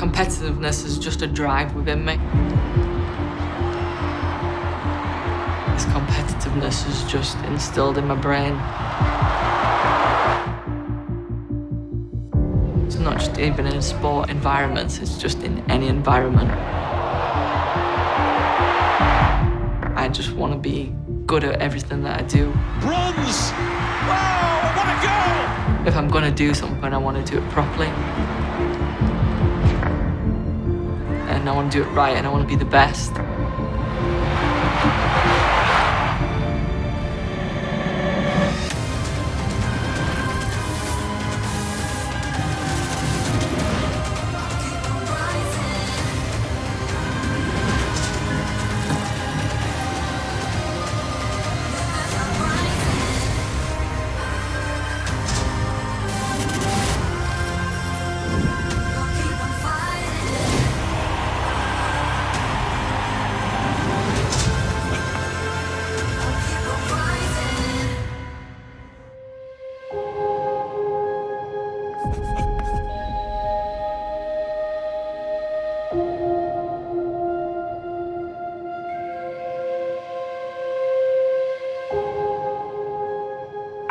Competitiveness is just a drive within me. This competitiveness is just instilled in my brain. It's not just even in sport environments, it's just in any environment. I just want to be good at everything that I do. Bronze! Wow, what a goal! If I'm going to do something, I want to do it properly. And I want to do it right, and I want to be the best.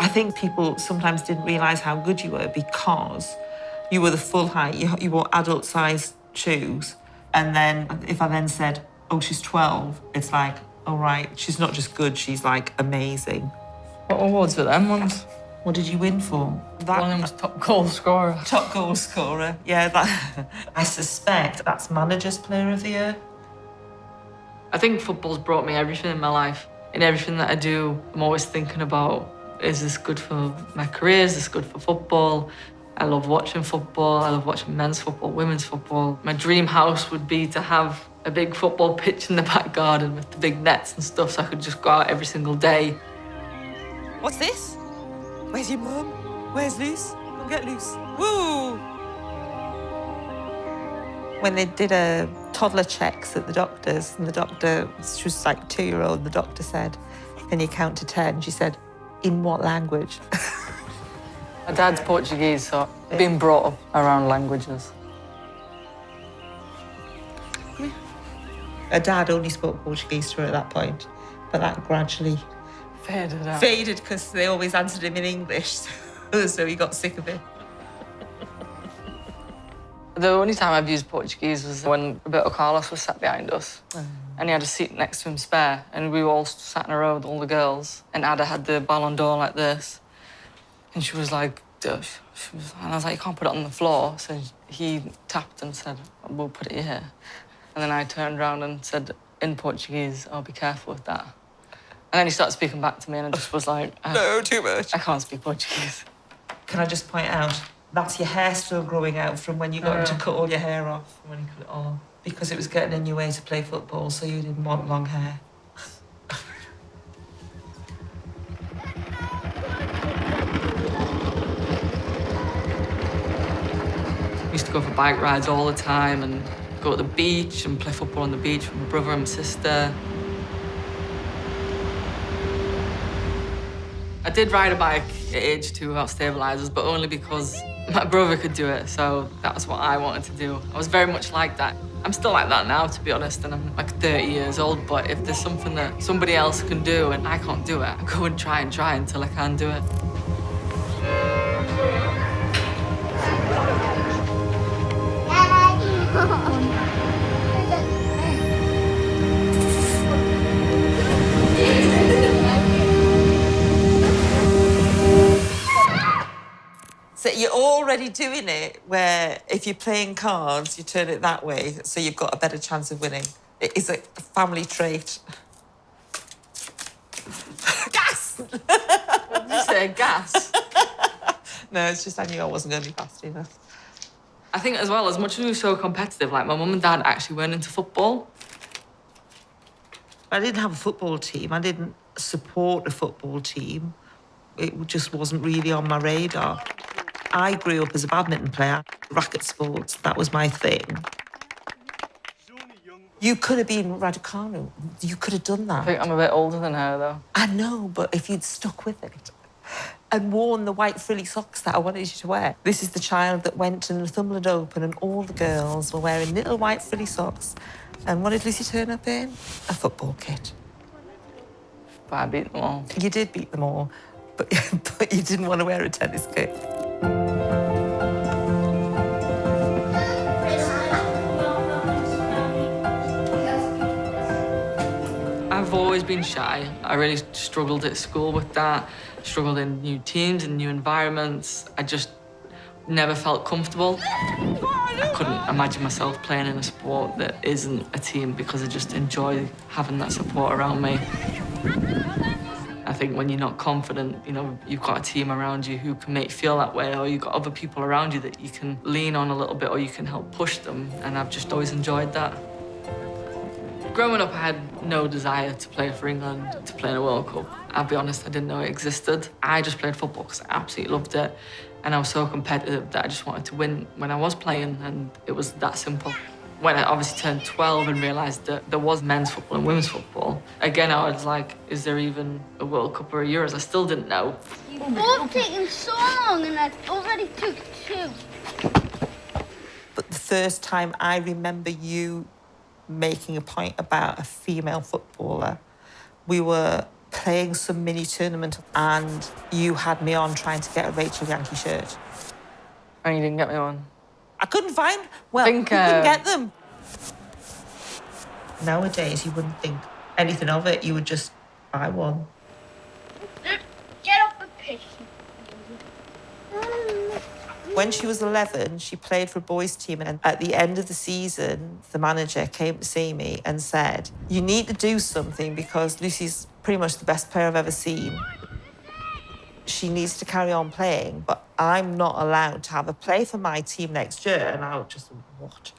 I think people sometimes didn't realise how good you were because you were the full height, you wore adult-sized shoes. And then if I then said, oh, she's 12, it's like, oh, right, she's not just good, she's, like, amazing. What awards were them ones? What did you win for? One of them was top goal scorer. Top goal scorer, yeah. That, I suspect that's Manager's Player of the Year. I think football's brought me everything in my life. In everything that I do, I'm always thinking about, is this good for my career? Is this good for football? I love watching football. I love watching men's football, women's football. My dream house would be to have a big football pitch in the back garden with the big nets and stuff so I could just go out every single day. What's this? Where's your mum? Where's Luce? Come get Luce. Woo! When they did a toddler checks at the doctor's, and the doctor, she was like 2-year-old, the doctor said, can you count to 10? She said, in what language? My dad's Portuguese, so I've been brought up around languages. Her dad only spoke Portuguese to her at that point, but that gradually Faded out. faded because they always answered him in English, so he got sick of it. The only time I've used Portuguese was when Roberto Carlos was sat behind us. And he had a seat next to him spare, and we were all sat in a row with all the girls, and Ada had the Ballon d'Or like this. And she was like, and I was like, you can't put it on the floor. So he tapped and said, we'll put it here. And then I turned around and said, in Portuguese, oh, be careful with that. And then he started speaking back to me, and I just was like, No, too much. I can't speak Portuguese. Can I just point out, that's your hair still growing out from when you got him to cut all your hair off. When he cut it all. Because it was getting in your way to play football, so you didn't want long hair. We used to go for bike rides all the time and go to the beach and play football on the beach with my brother and my sister. I did ride a bike at age 2 without stabilizers, but only because my brother could do it, so that's what I wanted to do. I was very much like that. I'm still like that now, to be honest, and I'm like 30 years old, but if there's something that somebody else can do and I can't do it, I go and try until I can do it. So you're already doing it where if you're playing cards, you turn it that way, so you've got a better chance of winning. It is a family trait. Gas! What did you say, gas? No, it's just I knew I wasn't going to be fast enough. I think as well, as much as we were so competitive, like my mum and dad actually weren't into football. I didn't have a football team. I didn't support a football team. It just wasn't really on my radar. I grew up as a badminton player, racket sports, that was my thing. You could have been Raducanu. You could have done that. I think I'm a bit older than her, though. I know, but if you'd stuck with it. and worn the white frilly socks that I wanted you to wear. This is the child that went to the Northumberland Open and all the girls were wearing little white frilly socks. And what did Lucy turn up in? A football kit. But I beat them all. You did beat them all, but you didn't want to wear a tennis kit. I've always been shy. I really struggled at school with that, struggled in new teams and new environments. I just never felt comfortable. I couldn't imagine myself playing in a sport that isn't a team because I just enjoy having that support around me. I think when you're not confident, you know, you've got a team around you who can make you feel that way, or you've got other people around you that you can lean on a little bit, or you can help push them, and I've just always enjoyed that. Growing up, I had no desire to play for England, to play in a World Cup. I'll be honest, I didn't know it existed. I just played football because I absolutely loved it, and I was so competitive that I just wanted to win when I was playing, and it was that simple. When I obviously turned 12 and realised that there was men's football and women's football, again, I was like, is there even a World Cup or a Euros? I still didn't know. You've both taken so long and I've already took 2. But the first time I remember you making a point about a female footballer, we were playing some mini tournament and you had me on trying to get a Rachel Yankee shirt. And you didn't get me one. I couldn't find, well, Think, you couldn't get them. Nowadays, you wouldn't think anything of it. You would just buy one. Get up a picture. When she was 11, she played for a boys' team, and at the end of the season, the manager came to see me and said, you need to do something because Lucy's pretty much the best player I've ever seen. She needs to carry on playing, but I'm not allowed to have her play for my team next year. And I was just, what?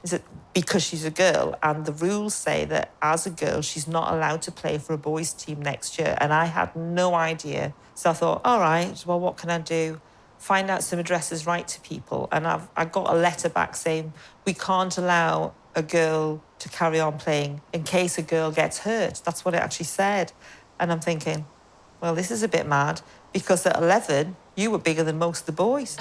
Is it because she's a girl? And the rules say that as a girl, she's not allowed to play for a boys' team next year. And I had no idea. So I thought, all right, well, what can I do? Find out some addresses, write to people. And I got a letter back saying, we can't allow a girl to carry on playing in case a girl gets hurt. That's what it actually said. And I'm thinking, well, this is a bit mad, because at 11, you were bigger than most of the boys.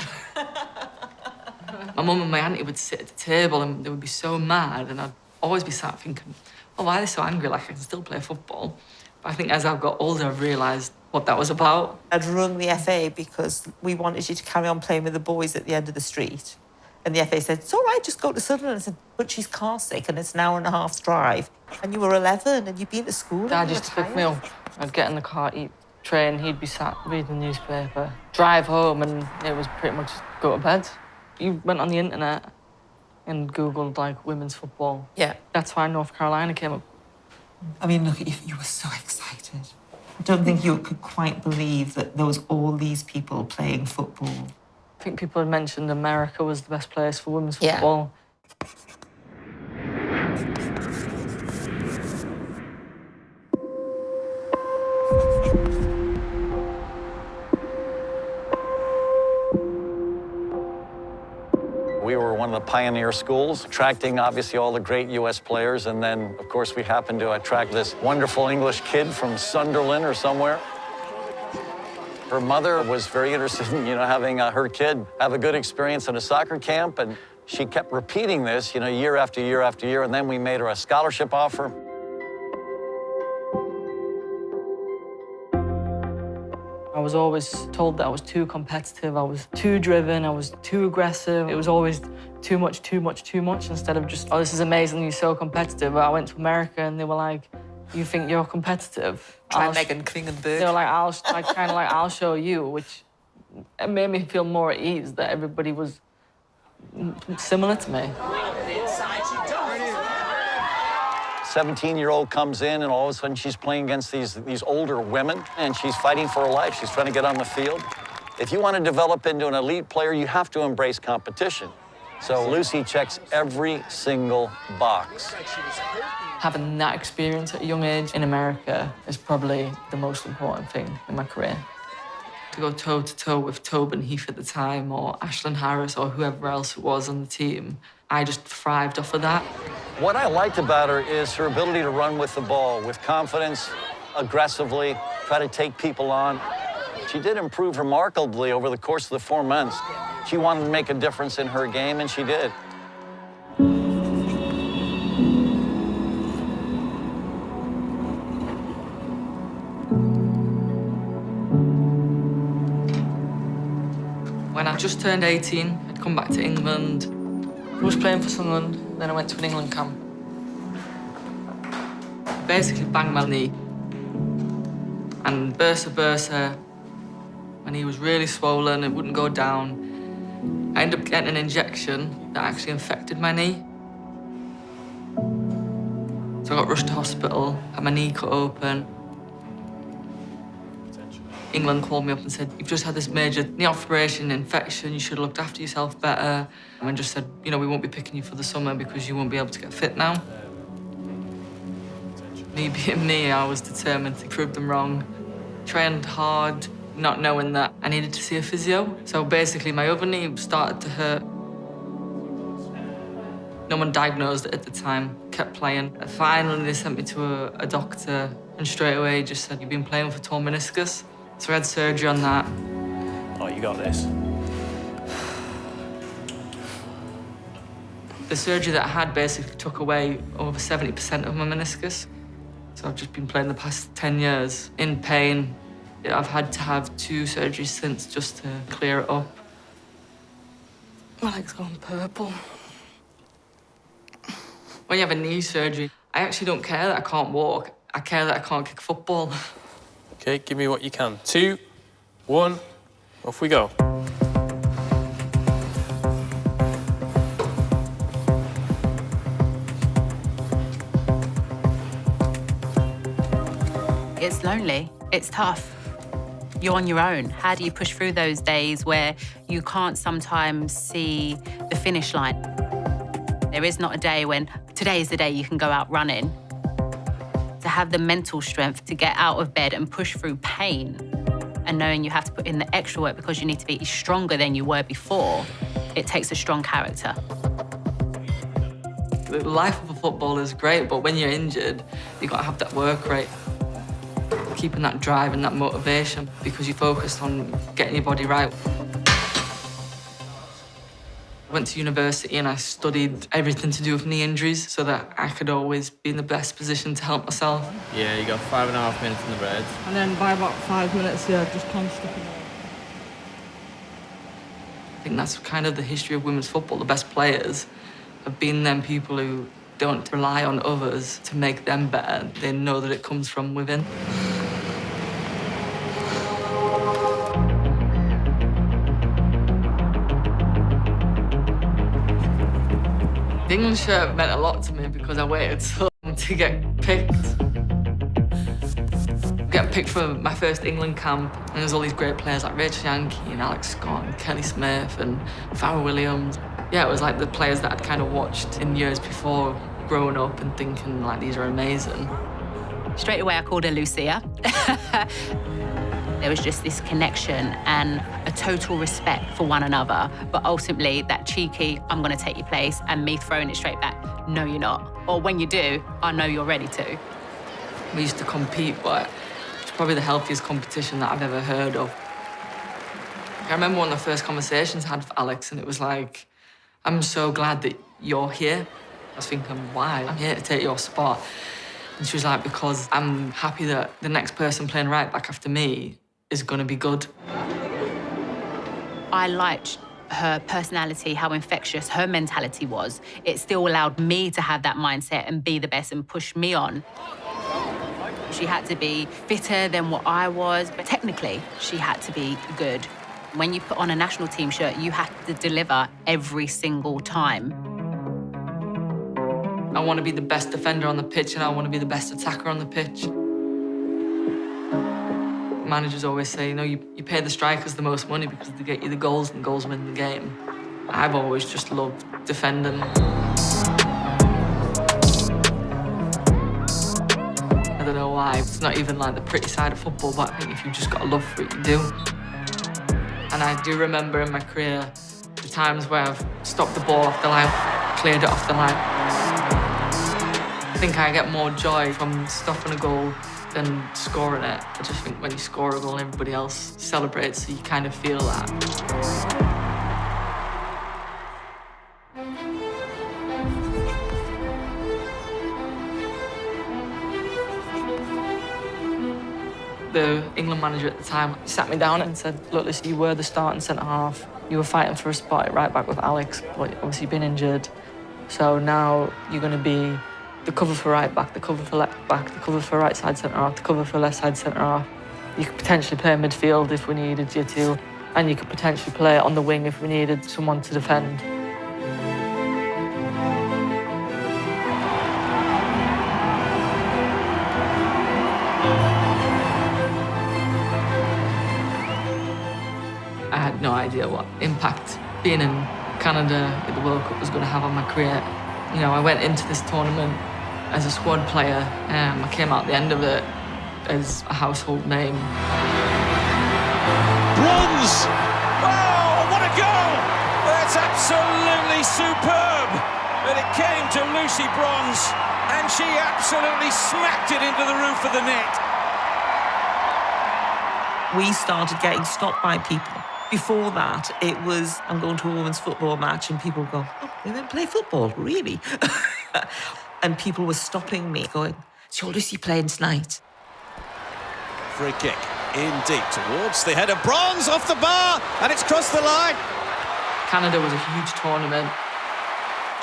My mum and my auntie would sit at the table and they would be so mad, and I'd always be sat thinking, oh, why are they so angry? Like, I can still play football. But I think as I've got older, I've realised what that was about. I'd rung the FA because we wanted you to carry on playing with the boys at the end of the street. And the FA said, it's all right, just go to Sunderland. I said, but she's car sick and it's an hour and a half's drive. And you were 11 and you'd been to school. Dad used to pick me up. I'd get in the car, eat, train, he'd be sat reading the newspaper, drive home, and it was pretty much go to bed. You went on the internet and Googled, like, women's football. Yeah. That's why North Carolina came up. I mean, look, you were so excited. I don't think you could quite believe that there was all these people playing football. I think people had mentioned America was the best place for women's Yeah. football. We were one of the pioneer schools, attracting obviously all the great U.S. players, and then, of course, we happened to attract this wonderful English kid from Sunderland or somewhere. Her mother was very interested in, having her kid have a good experience at a soccer camp, and she kept repeating this, year after year after year, and then we made her a scholarship offer. I was always told that I was too competitive, I was too driven, I was too aggressive. It was always too much, too much, too much, instead of just, oh, this is amazing, you're so competitive. But I went to America and they were like, you think you're competitive? Try Megan Klingenberg. They were like, I'll show you, which it made me feel more at ease that everybody was similar to me. 17-year-old comes in, and all of a sudden she's playing against these older women, and she's fighting for her life. She's trying to get on the field. If you want to develop into an elite player, you have to embrace competition. So Lucy checks every single box. Having that experience at a young age in America is probably the most important thing in my career. To go toe-to-toe with Tobin Heath at the time, or Ashlyn Harris, or whoever else it was on the team, I just thrived off of that. What I liked about her is her ability to run with the ball with confidence, aggressively, try to take people on. She did improve remarkably over the course of the 4 months. She wanted to make a difference in her game, and she did. When I just turned 18, I'd come back to England. I was playing for Sunderland, then I went to an England camp. Basically banged my knee. And bursa, my knee was really swollen, it wouldn't go down. I ended up getting an injection that actually infected my knee. So I got rushed to hospital, had my knee cut open. England called me up and said, you've just had this major knee operation, infection, you should have looked after yourself better. And just said, you know, we won't be picking you for the summer because you won't be able to get fit now. Me being me, I was determined to prove them wrong. Trained hard, not knowing that I needed to see a physio. So basically my other knee started to hurt. No one diagnosed it at the time, kept playing. Finally, they sent me to a doctor and straight away just said, you've been playing with a torn meniscus. So I had surgery on that. Oh, you got this. The surgery that I had basically took away over 70% of my meniscus. So I've just been playing the past 10 years in pain. I've had to have 2 surgeries since just to clear it up. My leg's gone purple. When you have a knee surgery, I actually don't care that I can't walk. I care that I can't kick football. Okay, give me what you can. 2, 1, off we go. It's lonely, it's tough. You're on your own. How do you push through those days where you can't sometimes see the finish line? There is not a day when today is the day you can go out running. To have the mental strength to get out of bed and push through pain and knowing you have to put in the extra work because you need to be stronger than you were before, it takes a strong character. The life of a footballer is great, but when you're injured, you've got to have that work rate. Keeping that drive and that motivation because you're focused on getting your body right. I went to university and I studied everything to do with knee injuries so that I could always be in the best position to help myself. Yeah, you got 5.5 minutes in the red. And then by about 5 minutes, just constantly. I think that's kind of the history of women's football. The best players have been them people who don't rely on others to make them better. They know that it comes from within. The England shirt meant a lot to me because I waited so long to get picked. Getting picked for my first England camp, and there's all these great players like Rachel Yankey and Alex Scott and Kelly Smith and Farrah Williams. Yeah, it was like the players that I'd kind of watched in years before, growing up and thinking like these are amazing. Straight away I called her Lucia. There was just this connection and a total respect for one another, but ultimately that cheeky, I'm gonna take your place, and me throwing it straight back, no you're not. Or when you do, I know you're ready to. We used to compete, but it's probably the healthiest competition that I've ever heard of. I remember one of the first conversations I had with Alex, and it was like, I'm so glad that you're here. I was thinking, why? I'm here to take your spot. And she was like, because I'm happy that the next person playing right back after me is gonna be good. I liked her personality, how infectious her mentality was. It still allowed me to have that mindset and be the best and push me on. She had to be fitter than what I was, but technically, she had to be good. When you put on a national team shirt, you have to deliver every single time. I want to be the best defender on the pitch and I want to be the best attacker on the pitch. Managers always say, you know, you pay the strikers the most money because they get you the goals and goals win the game. I've always just loved defending. I don't know why. It's not even like the pretty side of football, but I think if you've just got a love for it, you do. And I do remember in my career the times where I've stopped the ball off the line, cleared it off the line. I think I get more joy from stopping a goal than scoring it. I just think when you score a goal, everybody else celebrates, so you kind of feel that. The England manager at the time sat me down and said, look, Lucy, you were the starting centre-half. You were fighting for a spot at right back with Alex, but obviously you've been injured. So now you're going to be the cover for right back, the cover for left back, the cover for right side centre-half, the cover for left side centre-half. You could potentially play midfield if we needed you to, and you could potentially play on the wing if we needed someone to defend. I had no idea what impact being in Canada at the World Cup was going to have on my career. You know, I went into this tournament as a squad player. I came out the end of it as a household name. Bronze! Oh, what a goal! That's absolutely superb! But it came to Lucy Bronze, and she absolutely smacked it into the roof of the net. We started getting stopped by people. Before that, it was, I'm going to a women's football match and people would go, oh, women play football, really? And people were stopping me going, is your Lucy playing tonight? Free kick in deep towards the head of Bronze, off the bar, and it's crossed the line. Canada was a huge tournament,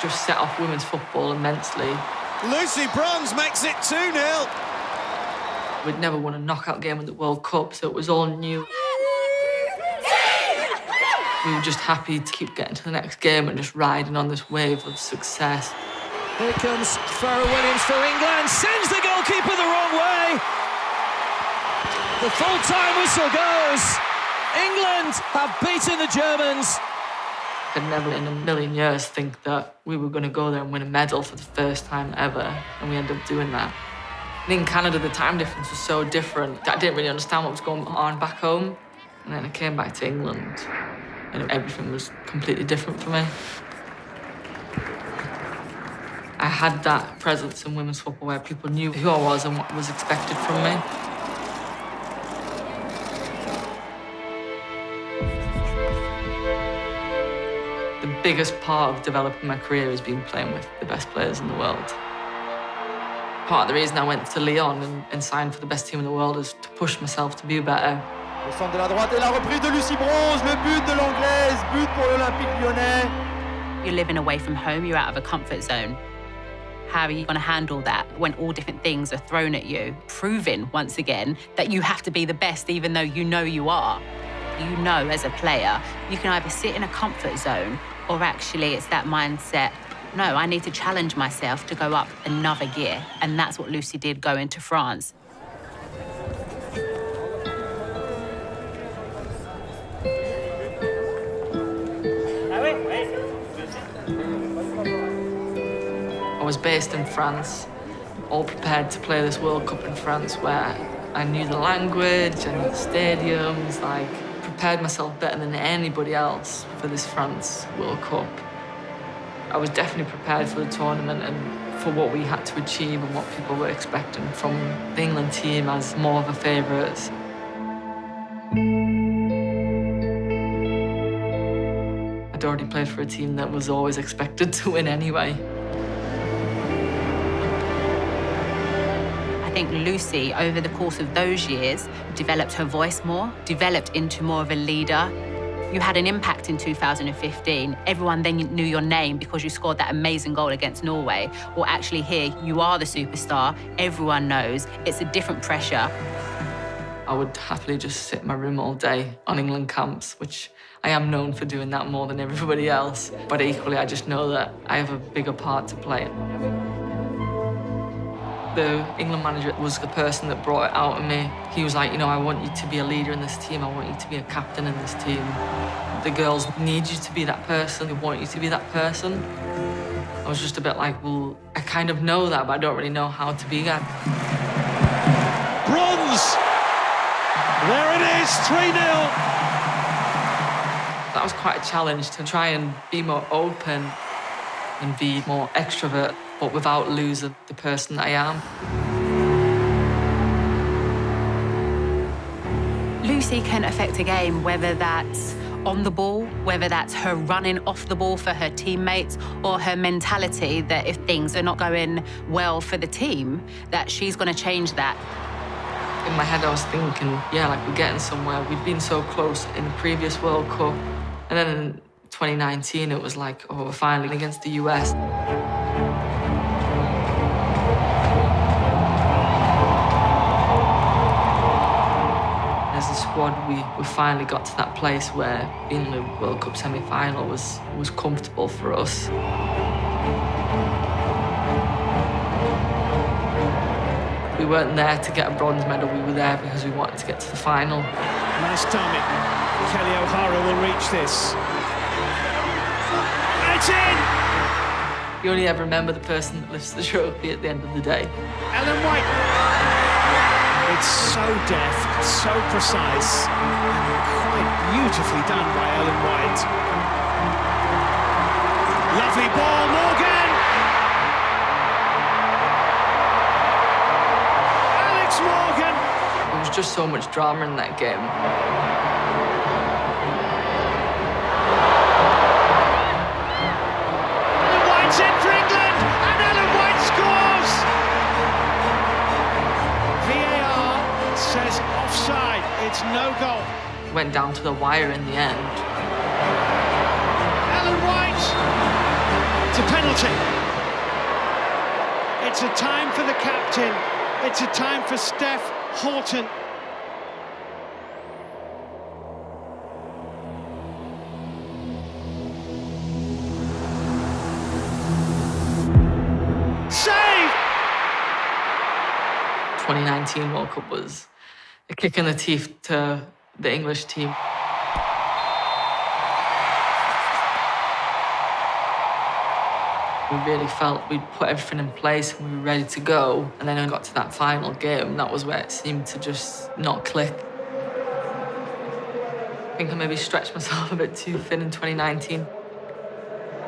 just set off women's football immensely. Lucy Bronze makes it 2-0. We'd never won a knockout game in the World Cup, so it was all new. We were just happy to keep getting to the next game and just riding on this wave of success. Here comes Farrah Williams for England, sends the goalkeeper the wrong way. The full-time whistle goes. England have beaten the Germans. I'd never in a million years think that we were going to go there and win a medal for the first time ever, and we ended up doing that. And in Canada, the time difference was so different that I didn't really understand what was going on back home. And then I came back to England, and everything was completely different for me. I had that presence in women's football where people knew who I was and what was expected from me. The biggest part of developing my career has been playing with the best players in the world. Part of the reason I went to Lyon and signed for the best team in the world is to push myself to be better. Au centre de la droite et la reprise de Lucy Bronze, le but de l'Anglaise, but pour l'Olympique Lyonnais. You're living away from home, you're out of a comfort zone. How are you going to handle that when all different things are thrown at you? Proving, once again, that you have to be the best even though you know you are. You know, as a player, you can either sit in a comfort zone or actually it's that mindset, no, I need to challenge myself to go up another gear. And that's what Lucy did going to France. I was based in France, all prepared to play this World Cup in France where I knew the language and the stadiums, like prepared myself better than anybody else for this France World Cup. I was definitely prepared for the tournament and for what we had to achieve and what people were expecting from the England team as more of a favourites. I'd already played for a team that was always expected to win anyway. I think Lucy, over the course of those years, developed her voice more, developed into more of a leader. You had an impact in 2015. Everyone then knew your name because you scored that amazing goal against Norway. Well, actually here, you are the superstar. Everyone knows. It's a different pressure. I would happily just sit in my room all day on England camps, which I am known for doing that more than everybody else. But equally, I just know that I have a bigger part to play. The England manager was the person that brought it out of me. He was like, you know, I want you to be a leader in this team. I want you to be a captain in this team. The girls need you to be that person. They want you to be that person. I was just a bit like, well, I kind of know that, but I don't really know how to be that. Bronze! There it is, 3-0. That was quite a challenge to try and be more open and be more extrovert, but without losing the person that I am. Lucy can affect a game, whether that's on the ball, whether that's her running off the ball for her teammates, or her mentality that if things are not going well for the team, that she's going to change that. In my head, I was thinking, yeah, like we're getting somewhere. We'd been so close in the previous World Cup. And then in 2019, it was like, oh, we're finally against the US. As a squad, we finally got to that place where being in the World Cup semi-final was comfortable for us. We weren't there to get a bronze medal, we were there because we wanted to get to the final. Nice timing. Kelly O'Hara will reach this. And it's in! You only ever remember the person that lifts the trophy at the end of the day. Ellen White. It's so deft, so precise, and quite beautifully done by Ellen White. Lovely ball, Morgan! Alex Morgan! There was just so much drama in that game. Ellen White's in for England, and Ellen White scores! VAR says offside, it's no goal. Went down to the wire in the end. Ellen White! It's a penalty. It's a time for the captain. It's a time for Steph Houghton. Save! 2019 World Cup was a kick in the teeth to the English team. We really felt we'd put everything in place and we were ready to go. And then I got to that final game, and that was where it seemed to just not click. I think I maybe stretched myself a bit too thin in 2019.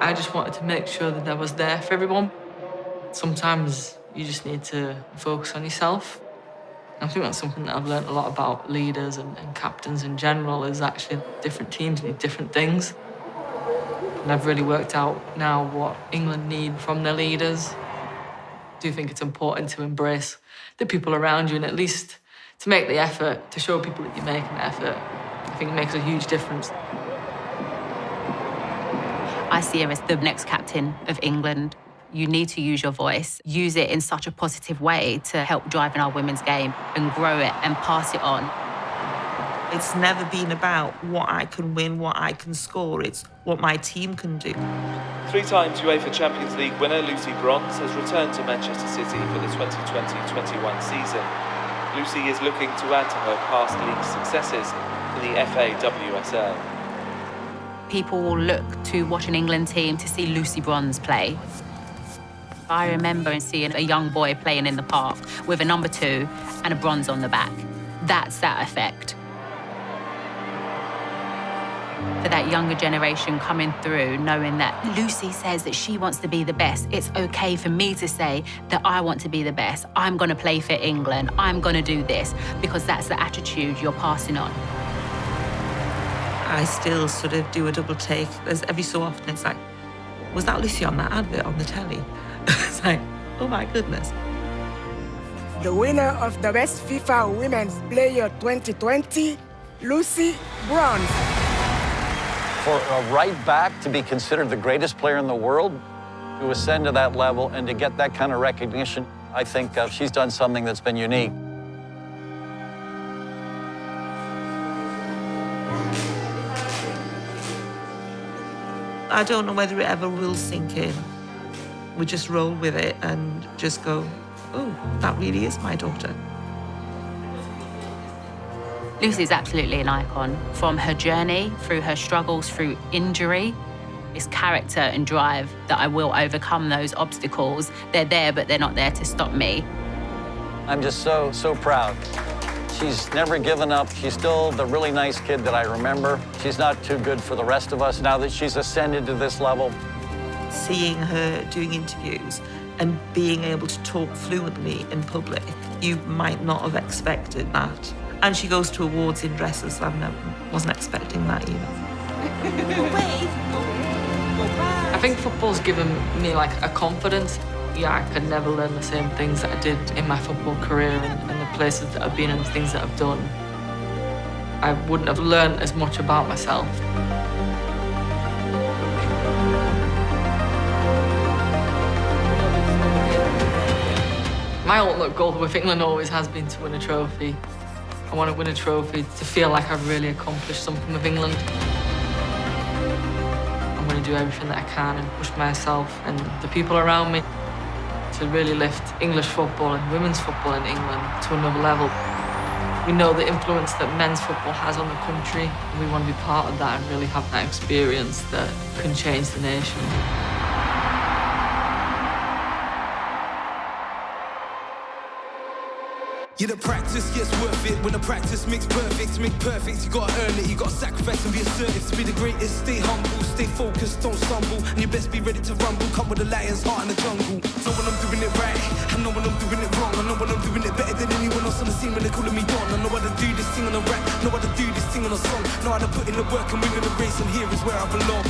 I just wanted to make sure that I was there for everyone. Sometimes you just need to focus on yourself. I think that's something that I've learned a lot about leaders and captains in general, is actually different teams need different things. And I've really worked out now what England need from their leaders. I do think it's important to embrace the people around you and at least to make the effort, to show people that you're making the effort. I think it makes a huge difference. I see her as the next captain of England. You need to use your voice, use it in such a positive way to help drive in our women's game and grow it and pass it on. It's never been about what I can win, what I can score. It's what my team can do. 3 times UEFA Champions League winner Lucy Bronze has returned to Manchester City for the 2020-21 season. Lucy is looking to add to her past league successes in the FA WSL. People will look to watch an England team to see Lucy Bronze play. I remember seeing a young boy playing in the park with a number 2 and a bronze on the back. That's that effect. For that younger generation coming through, knowing that Lucy says that she wants to be the best, it's okay for me to say that I want to be the best. I'm going to play for England. I'm going to do this, because that's the attitude you're passing on. I still sort of do a double take. There's every so often it's like, was that Lucy on that advert on the telly? It's like, oh my goodness. The winner of the Best FIFA Women's Player 2020, Lucy Bronze. For a right back to be considered the greatest player in the world, to ascend to that level and to get that kind of recognition, I think she's done something that's been unique. I don't know whether it ever will sink in. We just roll with it and just go, oh, that really is my daughter. Lucy's absolutely an icon. From her journey, through her struggles, through injury, it's character and drive that I will overcome those obstacles. They're there, but they're not there to stop me. I'm just so proud. She's never given up. She's still the really nice kid that I remember. She's not too good for the rest of us now that she's ascended to this level. Seeing her doing interviews and being able to talk fluently in public, you might not have expected that. And she goes to awards in dresses. Wasn't expecting that either. I think football's given me like a confidence. Yeah, I could never learn the same things that I did in my football career and the places that I've been and the things that I've done. I wouldn't have learned as much about myself. My ultimate goal with England always has been to win a trophy. I want to win a trophy to feel like I've really accomplished something with England. I'm going to do everything that I can and push myself and the people around me to really lift English football and women's football in England to another level. We know the influence that men's football has on the country, and we want to be part of that and really have that experience that can change the nation. Yeah, the practice gets worth it when the practice makes perfect. Make perfect, you gotta earn it, you gotta sacrifice and be assertive. To be the greatest, stay humble, stay focused, don't stumble. And you best be ready to rumble, come with a lion's heart in the jungle. Know when I'm doing it right, I know when I'm doing it wrong. I know when I'm doing it better than anyone else on the scene when they're calling me Don. I know how to do this thing on a rap, know how to do this thing on a song. Know how to put in the work and win in the race, and here is where I belong.